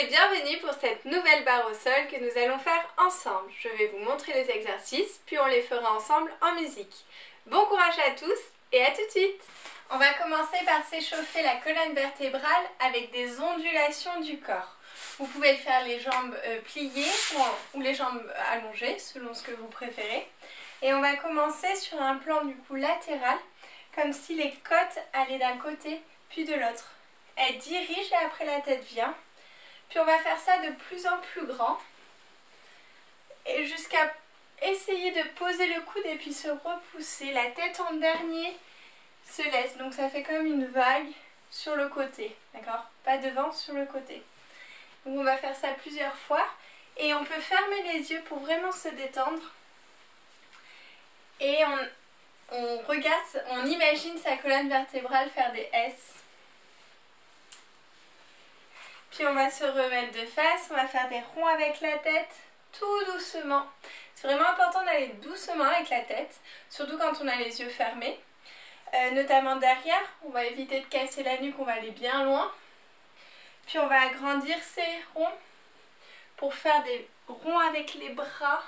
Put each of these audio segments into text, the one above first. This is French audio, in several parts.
bienvenue pour cette nouvelle barre au sol que nous allons faire ensemble. Je vais vous montrer les exercices, puis on les fera ensemble en musique. Bon courage à tous et à tout de suite. On va commencer par s'échauffer la colonne vertébrale avec des ondulations du corps. Vous pouvez faire les jambes pliées ou les jambes allongées selon ce que vous préférez. Et on va commencer sur un plan du coup latéral, comme si les côtes allaient d'un côté puis de l'autre. Elle dirige et après la tête vient. Puis on va faire ça de plus en plus grand. Et jusqu'à essayer de poser le coude et puis se repousser. La tête en dernier se laisse. Donc ça fait comme une vague sur le côté. D'accord? Pas devant, sur le côté. Donc on va faire ça plusieurs fois. Et on peut fermer les yeux pour vraiment se détendre. Et on regarde, on imagine sa colonne vertébrale faire des S. Puis on va se remettre de face, on va faire des ronds avec la tête, tout doucement. C'est vraiment important d'aller doucement avec la tête, surtout quand on a les yeux fermés. Notamment derrière, on va éviter de casser la nuque, on va aller bien loin. Puis on va agrandir ces ronds pour faire des ronds avec les bras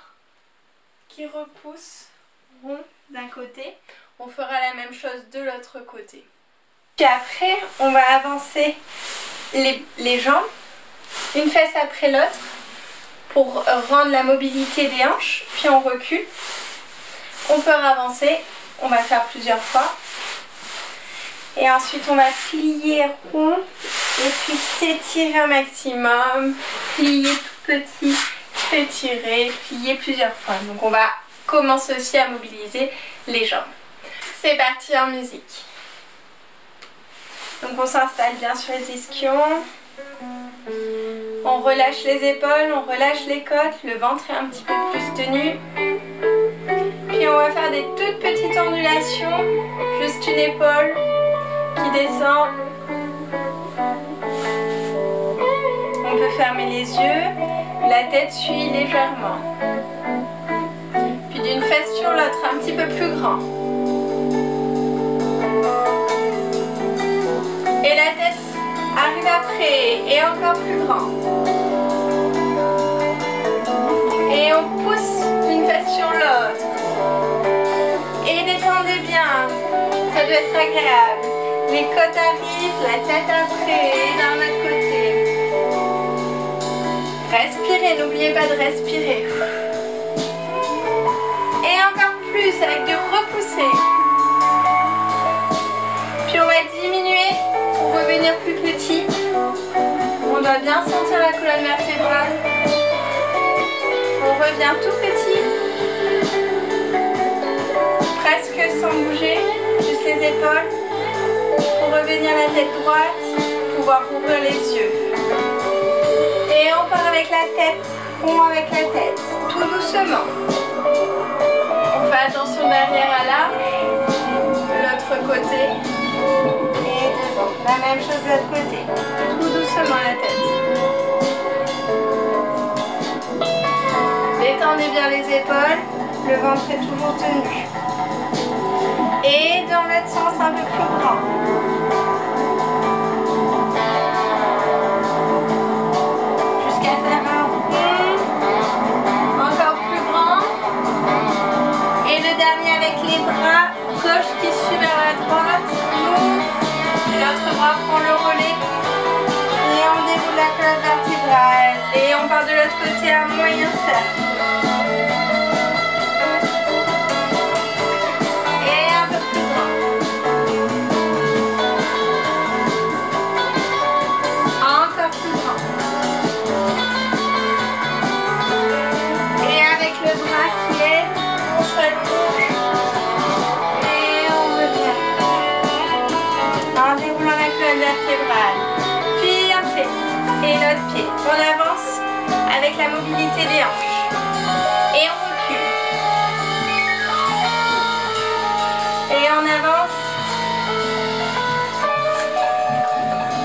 qui repoussent, ronds d'un côté. On fera la même chose de l'autre côté. Puis après, on va avancer les jambes, une fesse après l'autre, pour rendre la mobilité des hanches, puis on recule. On peut avancer, on va faire plusieurs fois. Et ensuite on va plier rond, et puis s'étirer au maximum, plier tout petit, s'étirer, plier plusieurs fois. Donc on va commencer aussi à mobiliser les jambes. C'est parti en musique. Donc on s'installe bien sur les ischions, on relâche les épaules, on relâche les côtes, le ventre est un petit peu plus tenu. Puis on va faire des toutes petites ondulations, juste une épaule qui descend. On peut fermer les yeux, la tête suit légèrement. Puis d'une fesse sur l'autre, un petit peu plus grand. Et la tête arrive après, et encore plus grand. Et on pousse d'une fesse sur l'autre. Et détendez bien, ça doit être agréable. Les côtes arrivent, la tête après, et d'un autre côté. Respirez, n'oubliez pas de respirer. Et encore plus, avec du repousser. Puis on va diminuer. Pour revenir plus petit, on doit bien sentir la colonne vertébrale. On revient tout petit, presque sans bouger, juste les épaules. Pour revenir la tête droite, pouvoir ouvrir les yeux. Et on part avec la tête, rond avec la tête, tout doucement. On fait attention derrière à l'arche, de l'autre côté. La même chose de l'autre côté, tout doucement la tête. Détendez bien les épaules, le ventre est toujours tenu. Et dans l'autre sens un peu plus grand. Jusqu'à faire un rond, encore plus grand. Et le dernier avec les bras, gauche qui suit vers la droite. L'autre bras prend le relais et on déroule la colonne vertébrale et on part de l'autre côté à moyen cercle. Et un peu plus grand. Encore plus grand. Et avec le bras qui est, on s'allonge. En déroulant la colonne vertébrale, puis un pied et l'autre pied. On avance avec la mobilité des hanches et on recule. Et on avance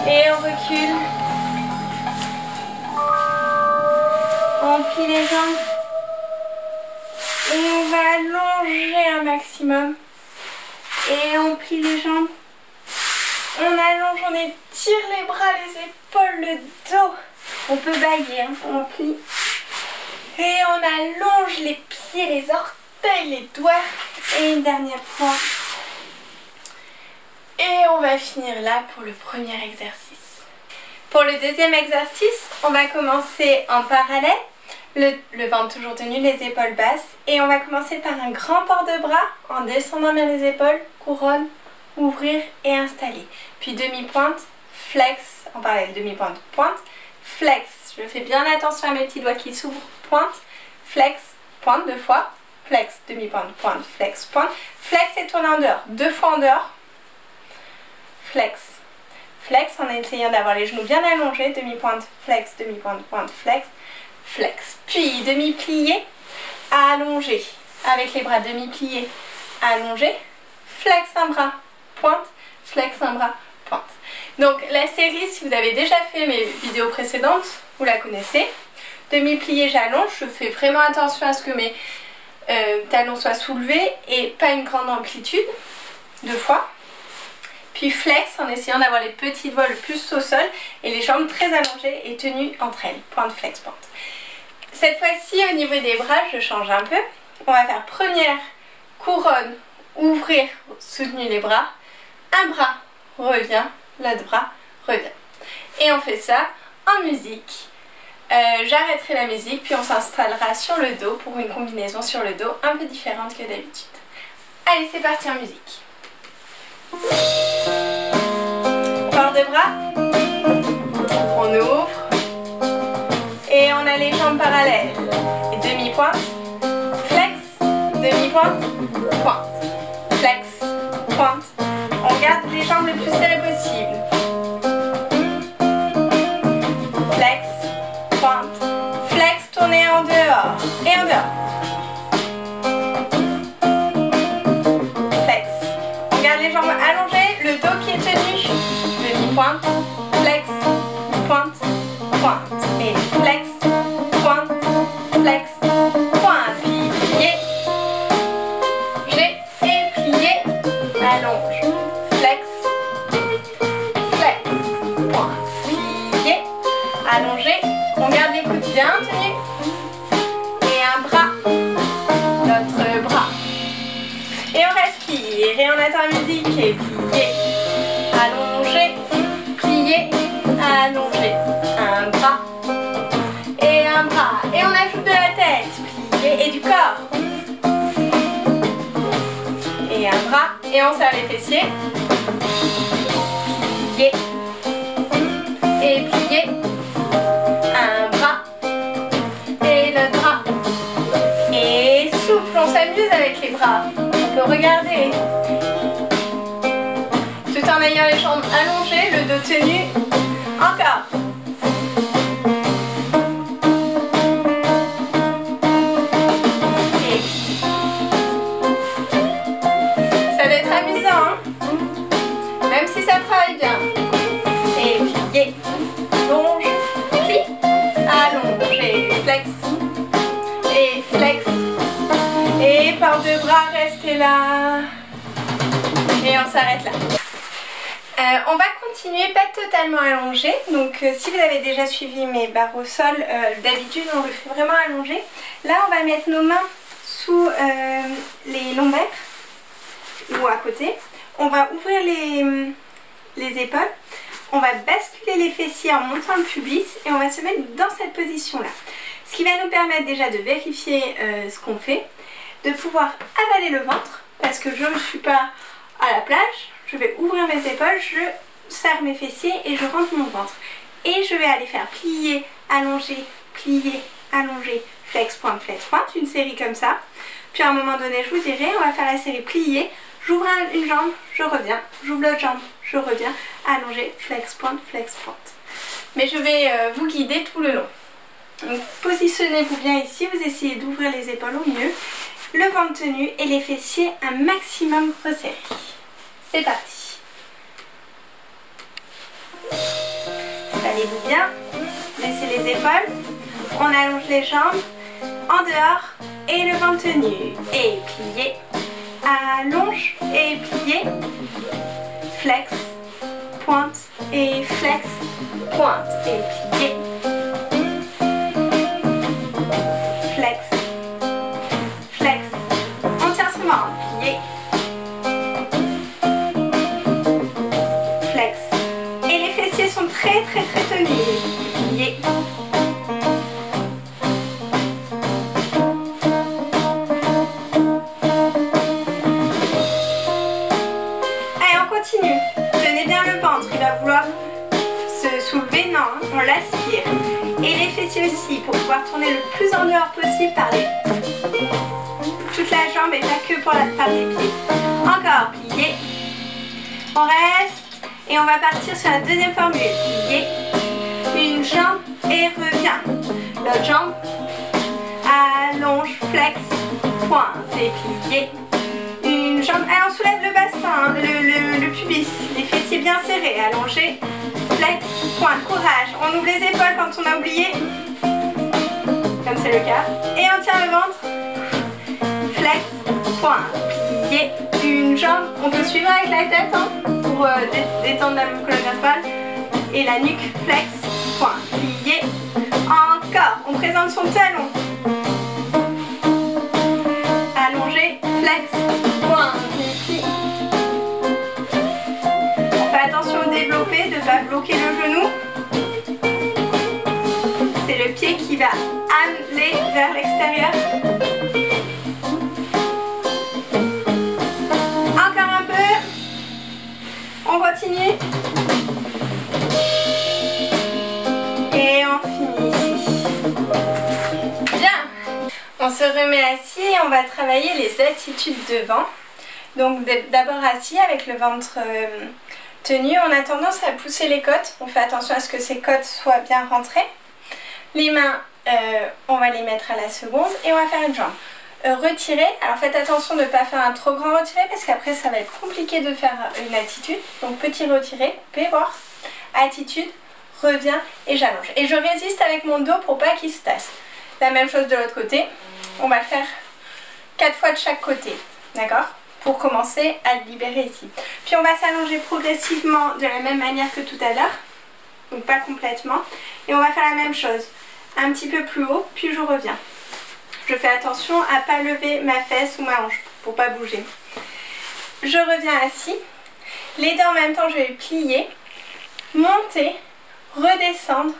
et on recule. On plie les jambes et on va allonger un maximum et on plie les jambes. On allonge, on étire les bras, les épaules, le dos. On peut bailler, hein, on plie. Et on allonge les pieds, les orteils, les doigts. Et une dernière fois. Et on va finir là pour le premier exercice. Pour le deuxième exercice, on va commencer en parallèle. Le ventre toujours tenu, les épaules basses. Et on va commencer par un grand port de bras en descendant vers les épaules, couronne, ouvrir et installer. Puis demi-pointe, flex, en parallèle, demi-pointe, pointe, flex. Je fais bien attention à mes petits doigts qui s'ouvrent, pointe, flex, pointe 2 fois, flex, demi-pointe, pointe, flex, pointe. Flex et tourner en dehors, 2 fois en dehors, flex. Flex en essayant d'avoir les genoux bien allongés, demi-pointe, flex, demi-pointe, pointe, flex, flex. Puis demi-plié, allongé, avec les bras demi-pliés, allongé, flex un bras, pointe, flex un bras, pointe. Donc la série, si vous avez déjà fait mes vidéos précédentes, vous la connaissez. Demi-plié, j'allonge, je fais vraiment attention à ce que mes talons soient soulevés et pas une grande amplitude, 2 fois. Puis flex en essayant d'avoir les petits doigts le plus au sol et les jambes très allongées et tenues entre elles. Pointe, flex, pointe. Cette fois-ci, au niveau des bras, je change un peu. On va faire première couronne, ouvrir, soutenu les bras. Un bras revient, l'autre bras revient. Et on fait ça en musique. J'arrêterai la musique, puis on s'installera sur le dos pour une combinaison sur le dos un peu différente que d'habitude. Allez, c'est parti en musique. Port de bras, on ouvre et on a les jambes parallèles. Et demi-pointe, flex, demi-pointe, pointe, flex, pointe. On garde les jambes le plus serrées possible. Flex, pointe, flex, tournez en dehors et en dehors. Les jambes allongées, le dos qui est tenu, demi-pointe, flex, pointe, pointe, et flex, pointe, flex, pointe, puis plié, j'ai et plié, allonge, flex, flex, pointe, plié, allongé, on garde les coudes bien tenus, et un bras, l'autre bras. Et on respire et on attend la musique et plié, allongé, plié, allongé, un bras et un bras. Et on ajoute de la tête, plié et du corps. Et un bras et on serre les fessiers, plié et plié, un bras et le bras. Et souple, on s'amuse avec les bras. Regardez, tout en ayant les jambes allongées, le dos tenu, encore. Et ça va être amusant, hein, même si ça travaille bien. Et plié, longe, plie, allonge et flex, et flex. Et par 2 bras, restez là. Et on s'arrête là. On va continuer, pas totalement allongé. Donc si vous avez déjà suivi mes barres au sol, d'habitude on le fait vraiment allongé. Là on va mettre nos mains sous les lombaires ou à côté. On va ouvrir les épaules. On va basculer les fessiers en montant le pubis et on va se mettre dans cette position là. Ce qui va nous permettre déjà de vérifier ce qu'on fait. De pouvoir avaler le ventre parce que je ne suis pas à la plage, je vais ouvrir mes épaules, je serre mes fessiers et je rentre mon ventre. Et je vais aller faire plier, allonger, flex, pointe, une série comme ça. Puis à un moment donné, je vous dirai, on va faire la série plier, j'ouvre une jambe, je reviens, j'ouvre l'autre jambe, je reviens, allonger, flex, pointe. Mais je vais vous guider tout le long. Donc positionnez-vous bien ici, vous essayez d'ouvrir les épaules au mieux. Le ventre tenu et les fessiers un maximum resserrés. C'est parti. Installez-vous bien, laissez les épaules, on allonge les jambes, en dehors et le ventre tenu. Et plié, allonge et plié, flex, pointe et flex, pointe et plié, très très très tenu. Plié. Allez, on continue. Tenez bien le ventre, il va vouloir se soulever, non, hein, on l'aspire. Et les fessiers aussi, pour pouvoir tourner le plus en dehors possible par toute la jambe et pas que par les pieds. Encore, plié. On reste et on va partir sur la deuxième formule. Plié. Une jambe et revient. L'autre jambe. Allonge, flex, pointe et plié. Une jambe. Allez, on soulève le bassin, le pubis. Les fessiers bien serrés. Allongés. Flex, pointe, courage. On ouvre les épaules quand on a oublié. Comme c'est le cas. Et on tient le ventre. Flex, pointe, plié. Une jambe. On peut suivre avec la tête hein, pour détendre la colonne vertébrale. Et la nuque. Flex, pointe, plié. Encore. On présente son talon. Allongé. Flex, pointe, plié. Attention au développé, de ne pas bloquer le genou. C'est le pied qui va aller vers l'extérieur. Encore un peu. On continue. Et on finit ici. Bien. On se remet assis et on va travailler les attitudes devant. Donc d'abord assis avec le ventre tenu, on a tendance à pousser les côtes. On fait attention à ce que ces côtes soient bien rentrées. Les mains, on va les mettre à la seconde et on va faire une jambe. Retirer, alors faites attention de ne pas faire un trop grand retiré parce qu'après ça va être compliqué de faire une attitude. Donc petit retiré, coupez, voir. Attitude, reviens et j'allonge. Et je résiste avec mon dos pour pas qu'il se tasse. La même chose de l'autre côté. On va le faire 4 fois de chaque côté. D'accord ? Pour commencer à le libérer ici. Puis on va s'allonger progressivement de la même manière que tout à l'heure, donc pas complètement, et on va faire la même chose, un petit peu plus haut, puis je reviens. Je fais attention à ne pas lever ma fesse ou ma hanche, pour pas bouger. Je reviens assis, les deux en même temps je vais plier, monter, redescendre,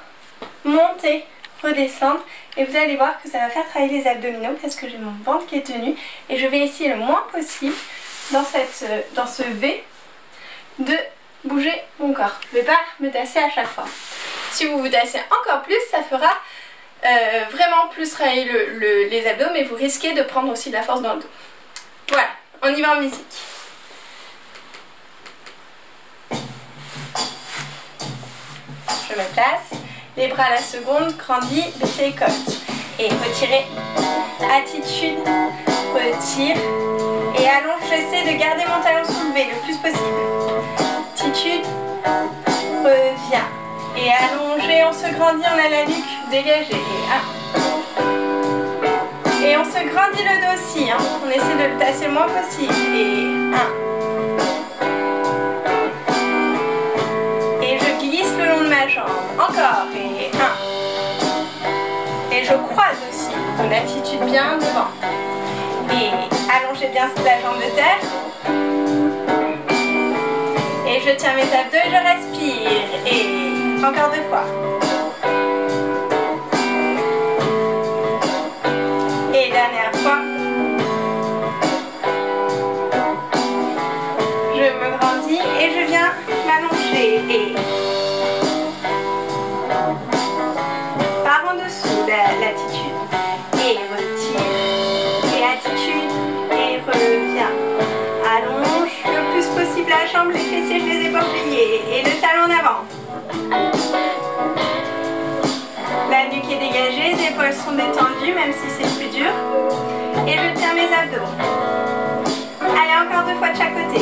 monter, redescendre, et vous allez voir que ça va faire travailler les abdominaux parce que j'ai mon ventre qui est tenu et je vais essayer le moins possible dans ce V de bouger mon corps. Je ne vais pas me tasser à chaque fois. Si vous vous tassez encore plus, ça fera vraiment plus travailler les abdos, mais vous risquez de prendre aussi de la force dans le dos. Voilà, on y va en musique. Je me place. Les bras à la seconde, grandis, baissez les côtes. Et retirez. Attitude, retire. Et allonge, j'essaie de garder mon talon soulevé le plus possible. Attitude, reviens. Et allongez, on se grandit, on a la nuque dégagée. Et 1. Et on se grandit le dos aussi. Hein. On essaie de le tasser le moins possible. Et 1. Et je glisse le long de ma jambe. Encore. Et 1. Et je croise aussi. Une attitude bien devant. Et allongez bien la jambe de terre. Et je tiens mes abdos et je respire. Et encore 2 fois. Et dernière fois. Je me grandis et je viens m'allonger. Et par en dessous l'attitude. Et retire. Et attitude. Et reviens. Allonge le plus possible la jambe, les fessiers, je les ai pas oubliés. Et le talon en avant. La nuque est dégagée, les épaules sont détendues, même si c'est plus dur. Et je tiens mes abdos. Allez, encore 2 fois de chaque côté.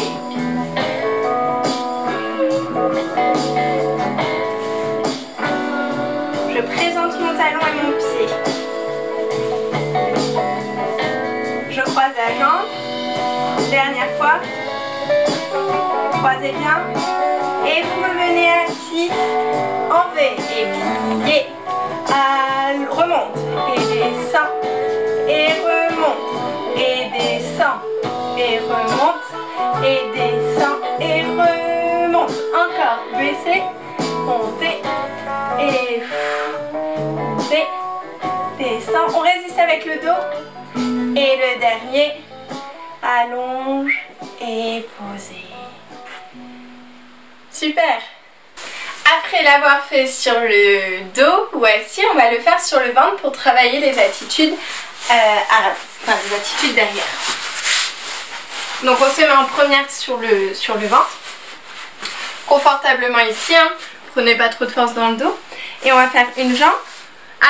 Je présente mon talon et mon pied. Je croise la jambe. Dernière fois. Croisez bien. Et vous revenez assis en V. Et pliez. Remonte. Et descend. Et remonte. Et descend. Et remonte. Et descend. Et remonte. Encore. Baissez. Montez. avec le dos. Et le dernier, allonge et posez. Super. Après l'avoir fait sur le dos ou assis, on va le faire sur le ventre pour travailler les attitudes les attitudes derrière. Donc on se met en première sur le ventre, confortablement ici, hein. Prenez pas trop de force dans le dos. Et on va faire une jambe.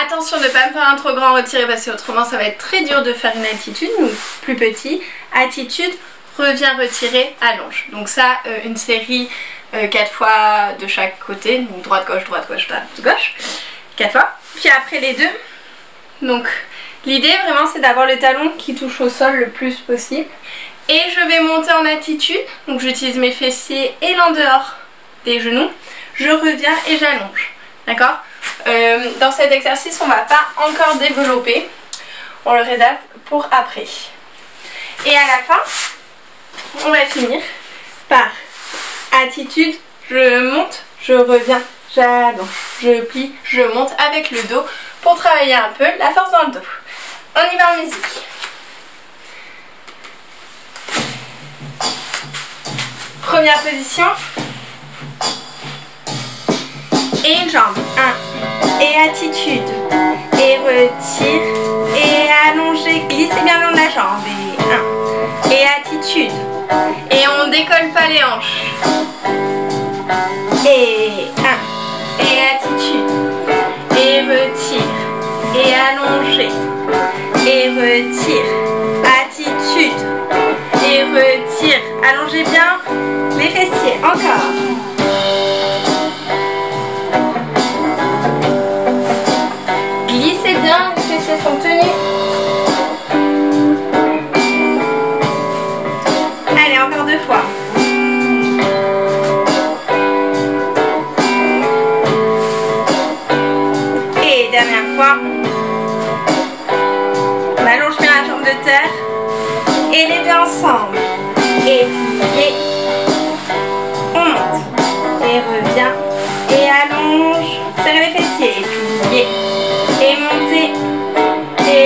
Attention de ne pas me faire un trop grand retiré parce que autrement ça va être très dur de faire une attitude. Donc plus petit, attitude, revient, retiré, allonge. Donc ça, une série 4 fois de chaque côté. Donc droite, gauche, droite, gauche, droite, gauche. 4 fois. Puis après les deux. Donc l'idée vraiment c'est d'avoir le talon qui touche au sol le plus possible. Et je vais monter en attitude. Donc j'utilise mes fessiers et l'en-dehors des genoux. Je reviens et j'allonge. D'accord? Dans cet exercice on ne va pas encore développer. On le réserve pour après. Et à la fin, on va finir par attitude. Je monte, je reviens, j'allonge, je plie, je monte avec le dos pour travailler un peu la force dans le dos. On y va en musique. Première position. Et une jambe. 1. Et attitude. Et retire. Et allongez. Glissez bien le long de la jambe. Et 1. Et attitude. Et on décolle pas les hanches. Et 1. Et attitude. Et retire. Et allongez. Et retire. Attitude. Et retire. Allongez bien les fessiers. Encore. Glissez bien, les fessiers sont tenus. Allez, encore 2 fois. Et dernière fois. On allonge bien la jambe de terre. Et les deux ensemble. Et pliez. On monte. Et revient. Et allonge. Serrez les fessiers. Et pliez. Et montez. Et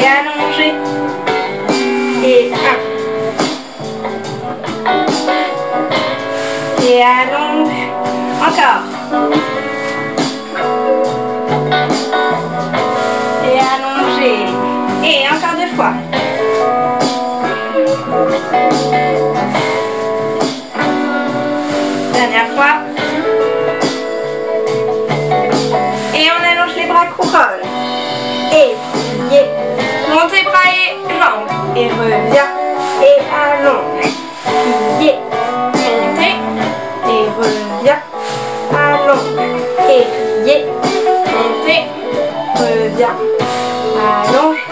allongez. Et 1. Et allonge. Encore. Et allongez. Et encore 2 fois. Dernière fois. Et on allonge les bras couronne. Et pliez. Montez bras et jambes. Et revient. Et allonge. Pliez. Montez. Et revient. Allonge. Et pliez. Montez. Revient. Allonge.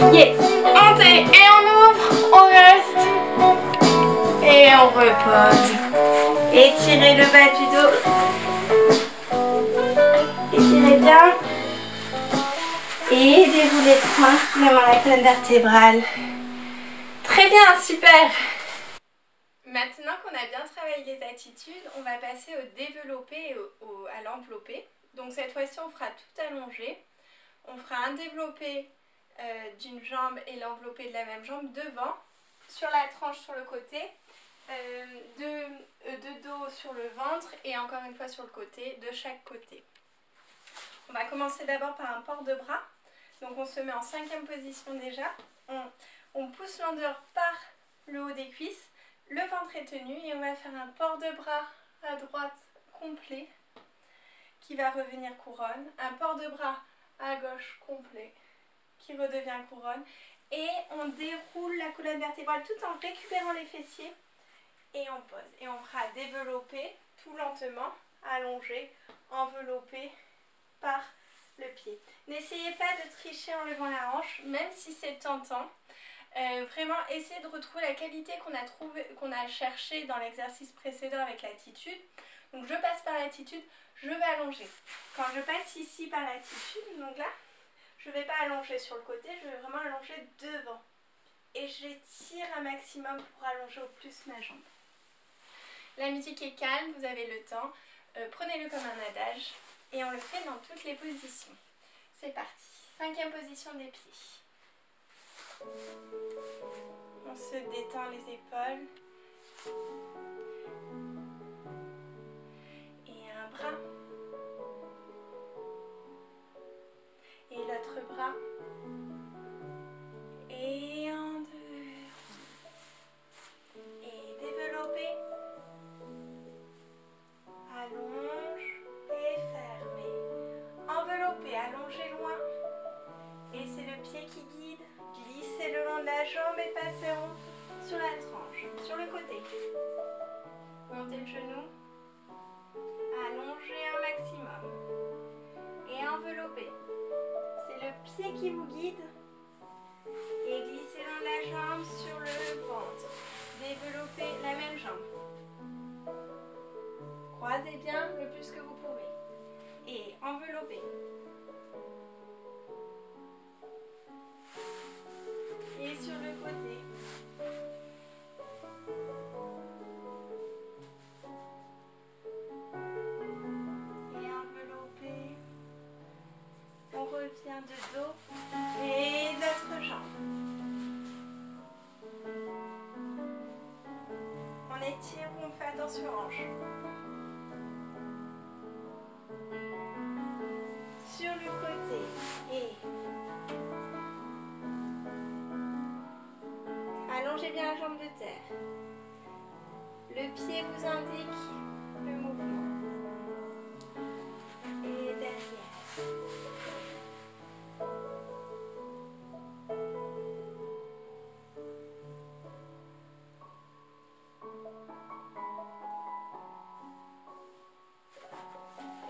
Pliez. Montez. Et on ouvre. On reste. Et on repose. Étirez le bas du dos. Étirez bien. Et déroulez tranquillement la colonne vertébrale. Très bien, super. Maintenant qu'on a bien travaillé les attitudes, on va passer au développé et à l'enveloppé. Donc cette fois-ci, on fera tout allongé. On fera un développé d'une jambe et l'enveloppé de la même jambe devant, sur la tranche sur le côté, de dos sur le ventre et encore une fois sur le côté, de chaque côté. On va commencer d'abord par un port de bras. Donc on se met en 5e position déjà. On pousse l'endeur par le haut des cuisses. Le ventre est tenu et on va faire un port de bras à droite complet qui va revenir couronne. Un port de bras à gauche complet qui redevient couronne. Et on déroule la colonne vertébrale tout en récupérant les fessiers. Et on pose. Et on fera développer tout lentement, allongé, enveloppé par le pied. N'essayez pas de tricher en levant la hanche, même si c'est tentant. Vraiment, essayez de retrouver la qualité qu'on a cherché dans l'exercice précédent avec l'attitude. Donc je passe par l'attitude, je vais allonger. Quand je passe ici par l'attitude, donc là, je ne vais pas allonger sur le côté, je vais vraiment allonger devant. Et j'étire un maximum pour allonger au plus ma jambe. La musique est calme, vous avez le temps. Prenez-le comme un adage et on le fait dans toutes les positions. C'est parti. 5e position des pieds. On se détend les épaules. Et un bras. Et l'autre bras. Et en deux. Et développer. Allonge et fermez. Enveloppez, allongez loin. Et c'est le pied qui guide. Glissez le long de la jambe et passez rond sur la tranche, sur le côté. Montez le genou. Allongez un maximum. Et enveloppez. C'est le pied qui vous guide. Et glissez le long de la jambe sur le ventre. Développez la même jambe. Croisez bien le plus que vous pouvez. Et enveloppez. Et sur le côté. Et enveloppez. On revient de dos. Et l'autre jambe. On étire ou on fait attention aux hanches. Sur le côté. Et allongez bien la jambe de terre. Le pied vous indique le mouvement. Et derrière.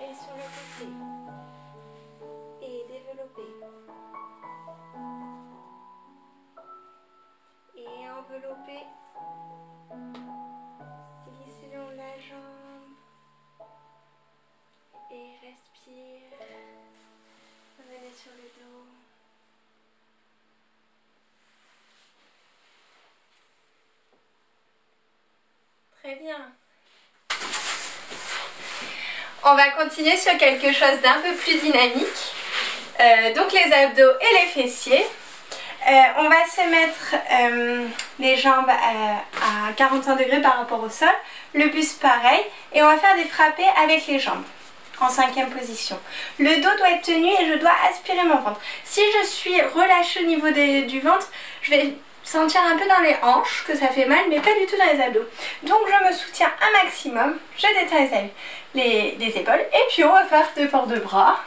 Et sur le côté. Et développez. Et enveloppez. Glissez le long de la jambe. Et respire. Revenez sur le dos. Très bien. On va continuer sur quelque chose d'un peu plus dynamique. Donc les abdos et les fessiers. On va se mettre les jambes à 45 degrés par rapport au sol. Le buste pareil. Et on va faire des frappés avec les jambes. En 5e position. Le dos doit être tenu et je dois aspirer mon ventre. Si je suis relâchée au niveau du ventre, je vais sentir un peu dans les hanches que ça fait mal, mais pas du tout dans les abdos. Donc je me soutiens un maximum. Je détends les épaules. Et puis on va faire des ports de bras.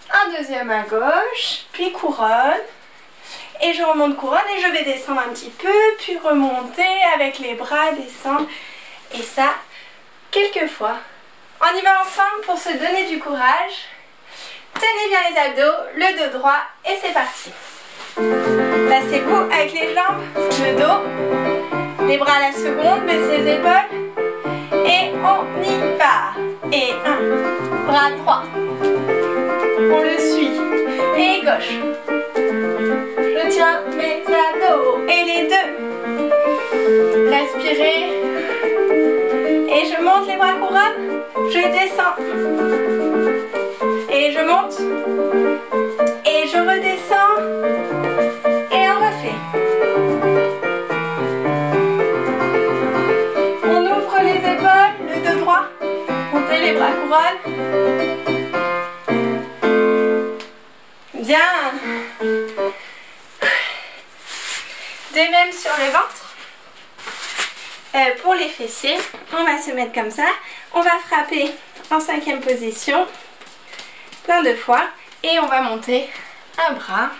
Un deuxième à gauche. Puis couronne. Et je remonte couronne et je vais descendre un petit peu. Puis remonter avec les bras, descendre. Et ça, quelques fois. On y va ensemble pour se donner du courage. Tenez bien les abdos, le dos droit et c'est parti. Placez-vous avec les jambes, le dos, les bras à la seconde, baissez les épaules. Et on y va. Et 1, bras droit. On le suit. Et gauche. Je tiens mes abdos. Et les deux. Respirez. Et je monte les bras couronne. Je descends. Et je monte. Et je redescends. Et on refait. On ouvre les épaules, le dos droit. Montez les bras couronne. Bien. De même sur le ventre. Pour les fessiers, on va se mettre comme ça. On va frapper en 5e position plein de fois et on va monter un bras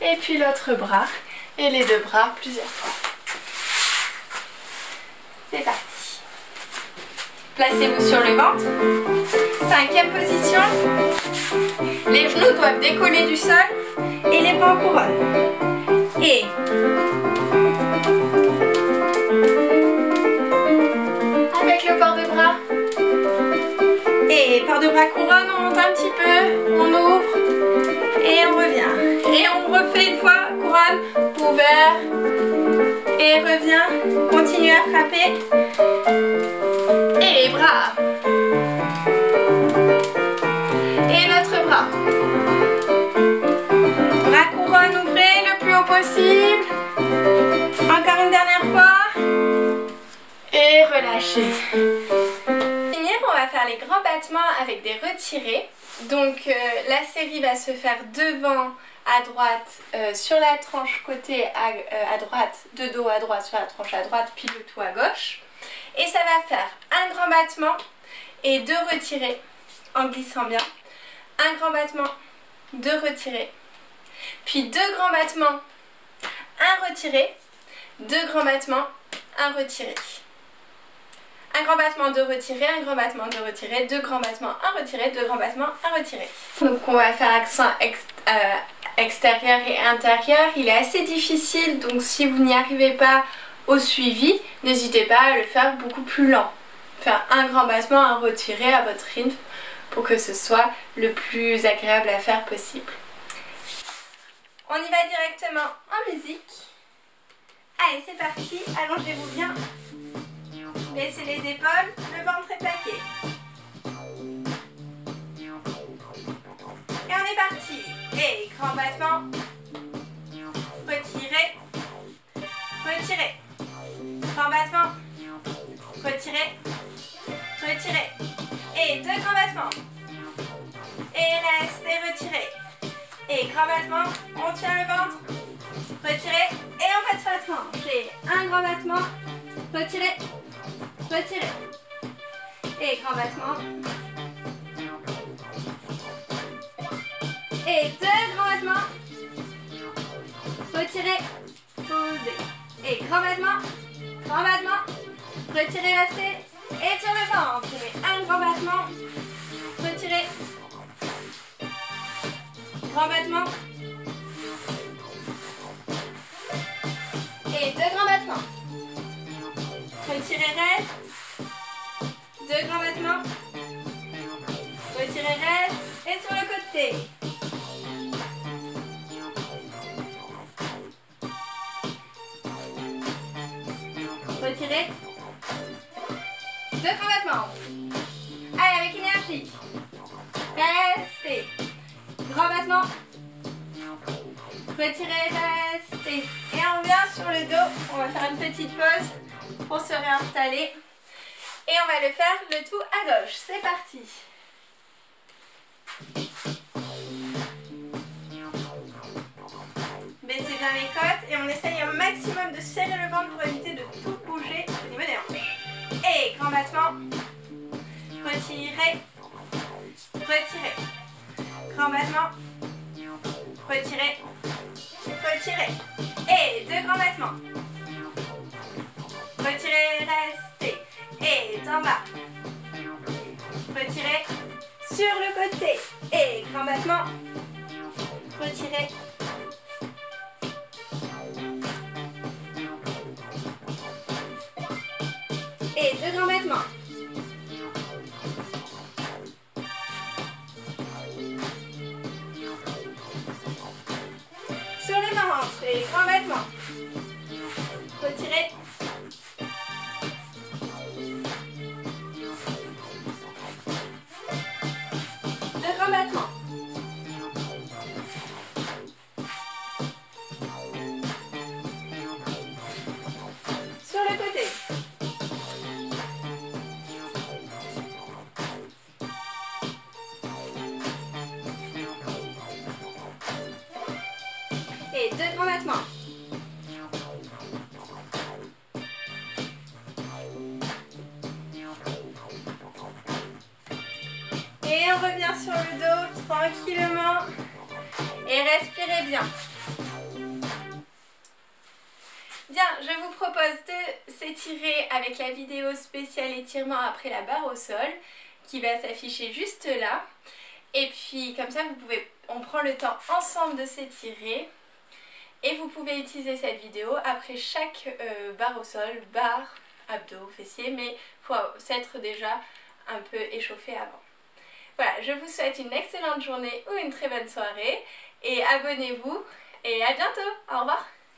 et puis l'autre bras et les deux bras plusieurs fois. C'est parti. Placez-vous sur le ventre. 5e position. Les genoux doivent décoller du sol et les bras en couronne. Et avec le port de bras. Et port de bras couronne, on monte un petit peu, on ouvre et on revient. Et on refait une fois, couronne, ouvert et revient. Continue à frapper. Et les bras. Et l'autre bras. battements avec des retirés. Donc la série va se faire devant à droite sur la tranche côté à droite, de dos à droite sur la tranche à droite, puis le tout à gauche. Et ça va faire un grand battement et 2 retirés en glissant bien. Un grand battement, 2 retirés. Puis 2 grands battements, 1 retiré. 2 grands battements, 1 retiré. Un grand battement, 2 retirés, un grand battement, 2 retirés, 2 grands battements, 1 retiré, 2 grands battements, 1 retiré. Donc on va faire accent extérieur et intérieur. Il est assez difficile, donc si vous n'y arrivez pas au suivi, n'hésitez pas à le faire beaucoup plus lent. Faire un grand battement, un retiré à votre rythme pour que ce soit le plus agréable à faire possible. On y va directement en musique. Allez, c'est parti, allongez-vous bien. Baissez les épaules, le ventre est plaqué. Et on est parti. Et grand battement. Retirez. Retirez. Grand battement. Retirez. Retirez. Et 2 grands battements. Et restez retirez. Et grand battement, on tient le ventre. Retirez. Et on passe sur la tranche. Et un grand battement. Retirez. Retirez. Et grand battement. Et 2 grands battements. Retirez. Posez. Et grand battement. Grand battement. Retirez, restez. Et sur le ventre. Et un grand battement. Retirez. Grand battement. Et 2 grands battements. Retirez, reste. 2 grands battements. Retirez, reste. Et sur le côté. Retirez. 2 grands battements. Allez, avec énergie. Restez. Grand battement. Retirez, restez. Et on revient sur le dos. On va faire une petite pause pour se réinstaller. Et on va le faire le tout à gauche. C'est parti. Baissez bien les côtes et on essaye un maximum de serrer le ventre pour éviter de tout bouger au niveau des hanches. Et grand battement. Retirez. Retirez. Grand battement. Retirez. Retirez. Et 2 grands battements. Retirez, restez. Et en bas. Retirez. Sur le côté. Et grand battement. Retirez. Et 2 grands battements. Sur le ventre. Et grand battement. Retirez. Battement. Sur le côté. Et 2 grands battements. Et on revient sur le dos tranquillement et respirez bien. Bien, je vous propose de s'étirer avec la vidéo spéciale étirement après la barre au sol qui va s'afficher juste là. Et puis comme ça, on prend le temps ensemble de s'étirer et vous pouvez utiliser cette vidéo après chaque barre au sol, barre, abdos, fessiers, mais il faut s'être déjà un peu échauffé avant. Voilà, je vous souhaite une excellente journée ou une très bonne soirée et abonnez-vous et à bientôt, au revoir.